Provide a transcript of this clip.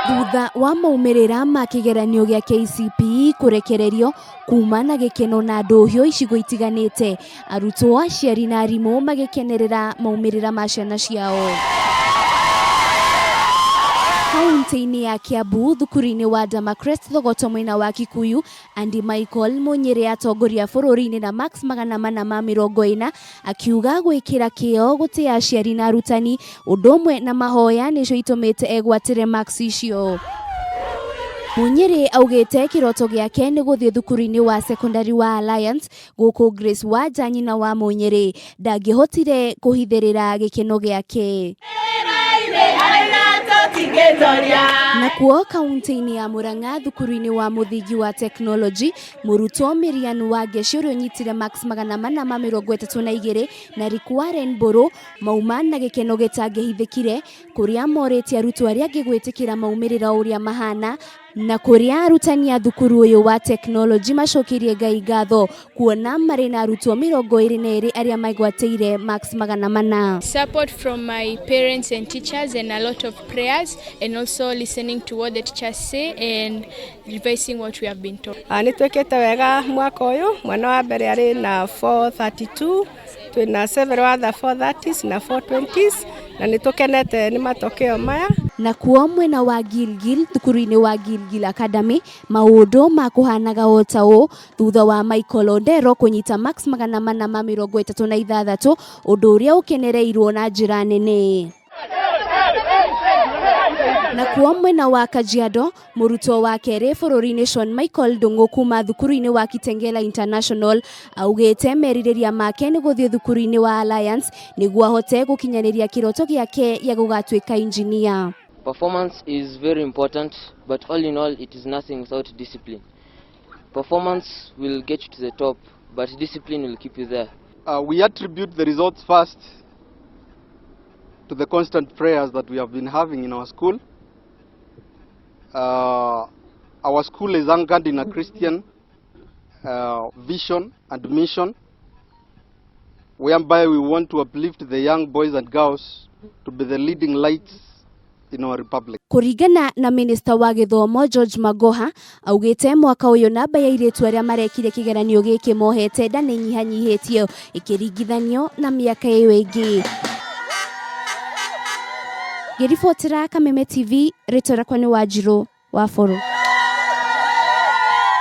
Thutha wa Moumirira Ma Kcpe gya KCPE kurekererio kuma na gikeno na nduhio icigo itiganite, arutwo aciari na arimũ magikenerera Moumirira ma ciana ciao. Kaunti-inĩ ya Kiambu, thukuru-inĩ wa Democrat Thogoto mwena wa Kikuyu, Andy Michael Munyere atongoria bũrũri-inĩ na Max 440 akiuga gwĩkĩra kĩo gũtĩa aciari na arutani ũndũ ũmwe na mahoya nĩcio itũmĩte egwatĩre Max icio. Munyere augĩte kiroto gĩake nĩ gũthiĩ thukuru-inĩ wa secondary wa Alliance gũkũ Grace Wanja nyina wa Munyere ndangĩhotire kũhithĩrĩra gĩkeno gĩake. Nakuo kaunti-inĩ ya Murang'a, thukuru-inĩ wa mũthingi wa technology, mũrutwo Miriam wa Ngeci ũrĩa ũnyitire Max 432 na Rick Warren Boro mauma na gĩkeno gĩtangĩhithĩkire kũrĩa morĩtie arutwo arĩa angĩ gwĩtĩkĩra maumĩrĩra ũrĩa mahana na kũrĩa arutani a thukuru ũyũ wa technology macokirie Ngai ngatho kuona marĩ na arutwo 22 arĩa maigwatĩire Max 400. Support from my parents and teachers and a lot of prayers and also listening to what the teachers say and revising what we have been taught. Nĩ twĩkĩte wega mwaka ũyũ, mwana wa mbere arĩ na 432, twĩna several other 430s na 420s na nĩ tũkenete nĩ matokeo maya. Na kuo mwena wa Gilgil, thukuru-inĩ wa Gilgil Academy, maũndũ makũhanaga o ta ũũ thutha wa Michael Ondero kũnyita Max 436 ũndũ ũrĩa ũkenereirwo na njĩra nene. Na kuo mwena wa Kajiado, mũrutwo wa kerĩ bũrũri-inĩ Sean Michael Ndung'u kuma thukuru-inĩ wa Kitengela International augĩte merirĩria make nĩ gũthiĩ thukuru-inĩ wa Alliance nĩguo ahote gũkinyanĩria kiroto gĩake gĩa gũgatuĩka engineer. Performance is very important, but all in all it is nothing without discipline. Performance will get you to the top, but discipline will keep you there. We attribute the results first to the constant prayers that we have been having in our school. Our school is anchored in a Christian vision and mission, whereby we want to uplift the young boys and girls to be the leading lights in our republic. Kũringana na Minister wa Gĩthomo George Magoha augĩte mwaka ũyũ namba ya airĩtu arĩa marekire kĩgeranio gĩkĩ mohete nda nĩ nyihanyihĩtio ĩkĩringithanio na mĩaka ĩyo ĩngĩ. Ngĩribotera Kameme TV, rĩtwa rĩakwa nĩ Wanjirũ wa Bũrũ.